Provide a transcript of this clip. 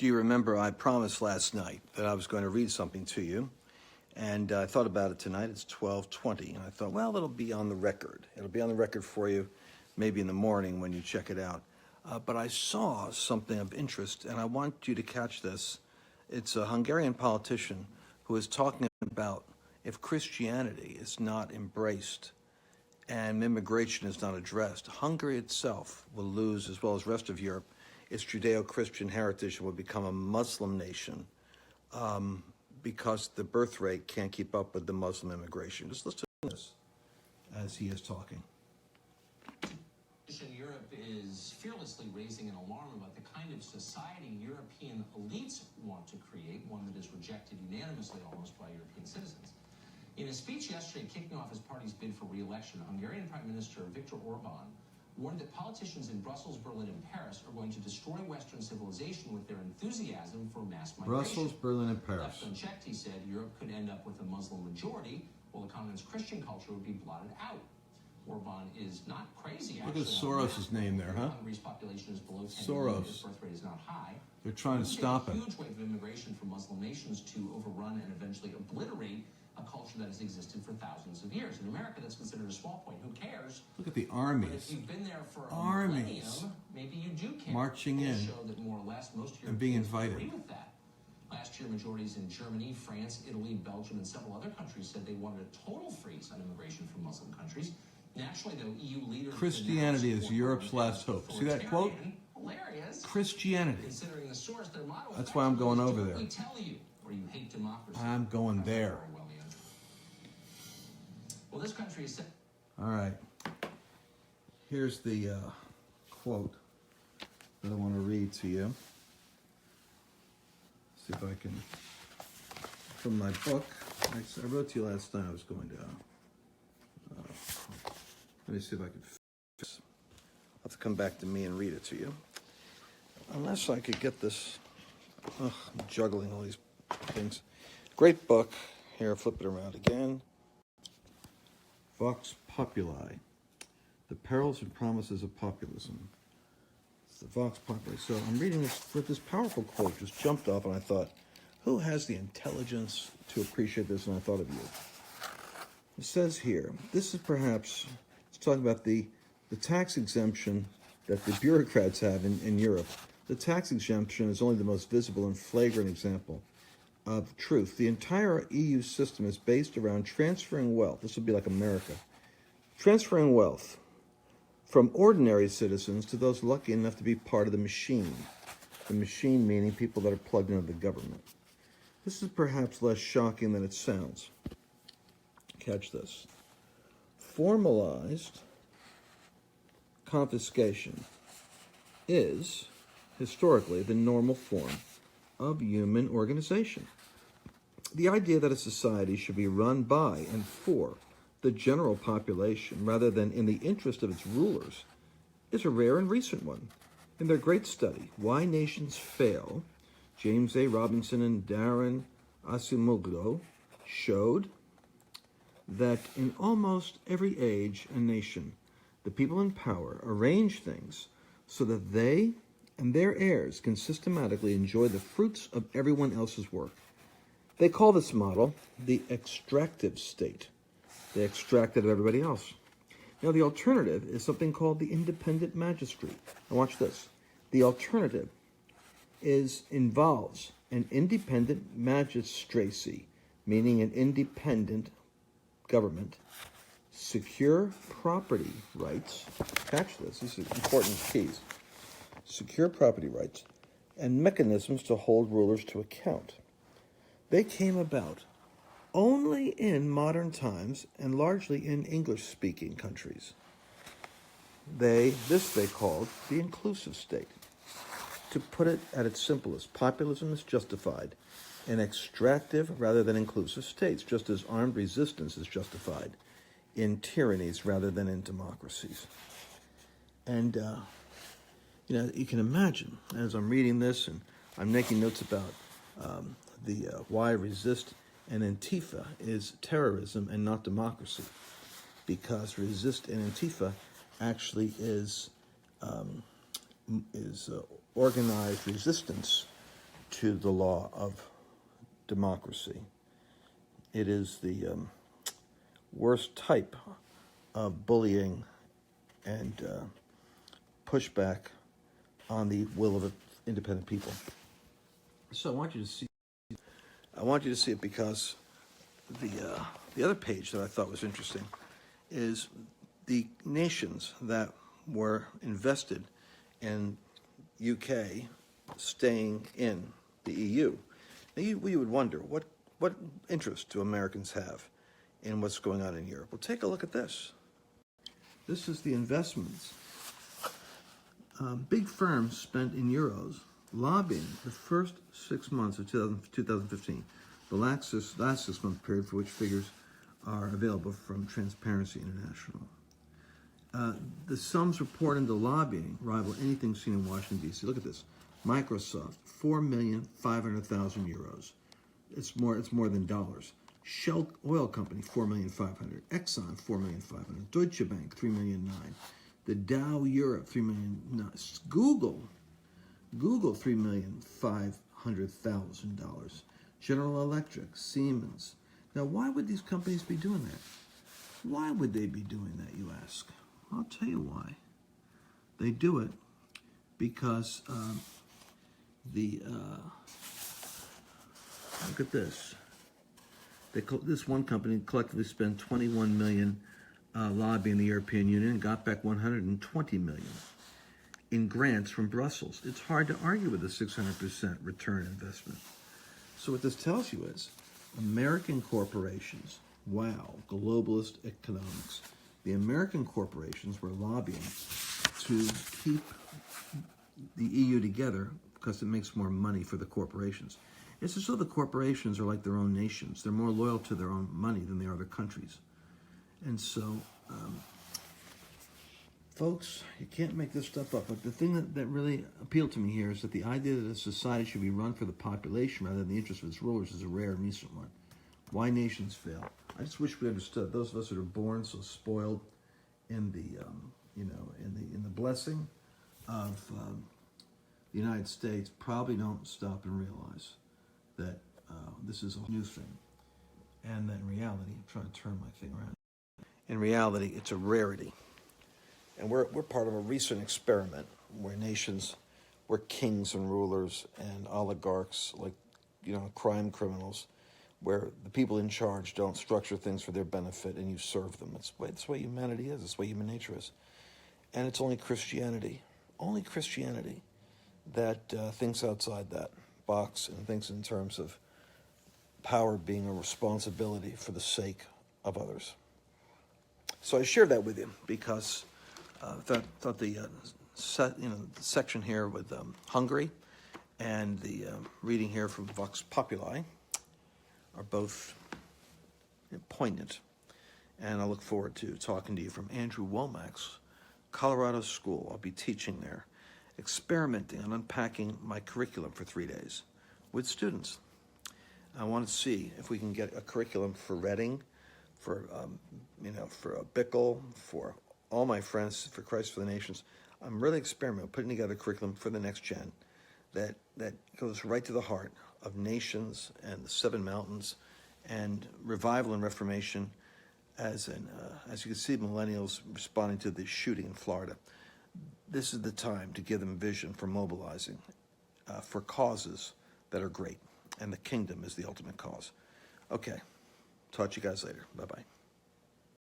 Do you remember I promised last night that I was going to read something to you? And I thought about it tonight. It's 12:20, and I thought, well, it'll be on the record. It'll be on the record for you, maybe in the morning when you check it out. But I saw something of interest, and I want you to catch this. It's a Hungarian politician who is talking about if Christianity is not embraced and immigration is not addressed, Hungary itself will lose, as well as the rest of Europe, its Judeo-Christian heritage and will become a Muslim nation because the birth rate can't keep up with the Muslim immigration. Just listen to this as he is talking. Europe is fearlessly raising an alarm about the kind of society European elites want to create, one that is rejected unanimously almost by European citizens. In a speech yesterday kicking off his party's bid for re-election, Hungarian Prime Minister Viktor Orbán warned that politicians in Brussels, Berlin, and Paris are going to destroy Western civilization with their enthusiasm for mass migration. Brussels, Berlin, and Paris. Left unchecked, he said, Europe could end up with a Muslim majority, while the continent's Christian culture would be blotted out. Orbán is not crazy, actually. Look at Soros' name there, huh? Hungary's population is below 10 Soros. million. Its birth rate is not high. They're trying to stop it. A huge wave of immigration from Muslim nations to overrun and eventually obliterate a culture that has existed for thousands of years. In America, that's considered a small point. Who cares? Look at the armies. But if you've been there for a millennium, maybe you do care. Marching in Show that more or less most and being invited. agree with that. Last year, majorities in Germany, France, Italy, Belgium, and several other countries said they wanted a total freeze on immigration from Muslim countries. Naturally, though, EU leaders... Christianity is Europe's last hope. See that quote? Hilarious. Christianity. Considering the source, their motto, that's why I'm going over there. We tell you, or you hate democracy. I'm going there. Well, this country is... All right. Here's the quote that I want to read to you. See if I can... From my book. I wrote to you last night. I was going to... let me see if I can fix. I'll have to come back to me and read it to you. Unless I could get this. I'm juggling all these things. Great book. Here, flip it around again. Vox Populi. The Perils and Promises of Populism. It's the Vox Populi. So I'm reading this with this powerful quote. Just jumped off and I thought, who has the intelligence to appreciate this? And I thought of you. It says here, this is perhaps... talking about the tax exemption that the bureaucrats have in Europe. The tax exemption is only the most visible and flagrant example of truth. The entire EU system is based around transferring wealth. This would be like America. Transferring wealth from ordinary citizens to those lucky enough to be part of the machine. The machine meaning people that are plugged into the government. This is perhaps less shocking than it sounds. Catch this. Formalized confiscation is, historically, the normal form of human organization. The idea that a society should be run by and for the general population rather than in the interest of its rulers is a rare and recent one. In their great study, Why Nations Fail, James A. Robinson and Darren Acemoglu showed that in almost every age and nation, the people in power arrange things so that they and their heirs can systematically enjoy the fruits of everyone else's work. They call this model the extractive state. They extract it of everybody else. Now, the alternative is something called the independent magistrate. Now, watch this. The alternative involves an independent magistracy, meaning an independent government, secure property rights, catch this, these are important keys, secure property rights, and mechanisms to hold rulers to account. They came about only in modern times and largely in English-speaking countries. This they called the inclusive state. To put it at its simplest, populism is justified in extractive rather than inclusive states, just as armed resistance is justified in tyrannies rather than in democracies. And, you can imagine, as I'm reading this and I'm making notes about why resist and Antifa is terrorism and not democracy, because resist and Antifa actually is organized resistance to the law of democracy. It is the worst type of bullying and pushback on the will of independent people. So I want you to see it because the other page that I thought was interesting is the nations that were invested in UK staying in the EU. Now you would wonder, what interest do Americans have in what's going on in Europe? Well, take a look at this. This is the investments. Big firms spent in euros lobbying the first 6 months of 2015, the last 6 month period for which figures are available from Transparency International. The sums reported into lobbying rival anything seen in Washington, D.C. Look at this. Microsoft, 4,500,000 euros. It's more than dollars. Shell Oil Company, 4,500,000. Exxon, 4,500,000. Deutsche Bank, 3,900,000. The Dow Europe, 3,900,000. Google, $3,500,000. General Electric, Siemens. Now, why would these companies be doing that? Why would they be doing that, you ask? I'll tell you why. They do it because look at this. This one company collectively spent 21 million lobbying the European Union and got back 120 million in grants from Brussels. It's hard to argue with a 600% return investment. So what this tells you is American corporations, wow, globalist economics. The American corporations were lobbying to keep the EU together because it makes more money for the corporations. It's as though the corporations are like their own nations. They're more loyal to their own money than they are their countries. And so, folks, you can't make this stuff up. But the thing that really appealed to me here is that the idea that a society should be run for the population rather than the interest of its rulers is a rare and recent one. Why nations fail. I just wish we understood. Those of us that are born so spoiled in the, in the blessing of the United States probably don't stop and realize that this is a new thing, and that in reality, I'm trying to turn my thing around. In reality, it's a rarity, and we're part of a recent experiment where nations were kings and rulers and oligarchs, like crime criminals, where the people in charge don't structure things for their benefit and you serve them. That's the way humanity is. That's the way human nature is. And it's only Christianity that thinks outside that box and thinks in terms of power being a responsibility for the sake of others. So I shared that with you because I thought the section here with Hungary and the reading here from Vox Populi are both poignant. And I look forward to talking to you from Andrew Womack's Colorado School. I'll be teaching there, experimenting on unpacking my curriculum for 3 days with students. I want to see if we can get a curriculum for Reading, for Bickle, for all my friends, for Christ for the Nations. I'm really experimenting, putting together a curriculum for the next gen that goes right to the heart of nations and the seven mountains and revival and reformation, as you can see, millennials responding to the shooting in Florida. This is the time to give them vision for mobilizing for causes that are great, and the kingdom is the ultimate cause. Okay, talk to you guys later. Bye-bye.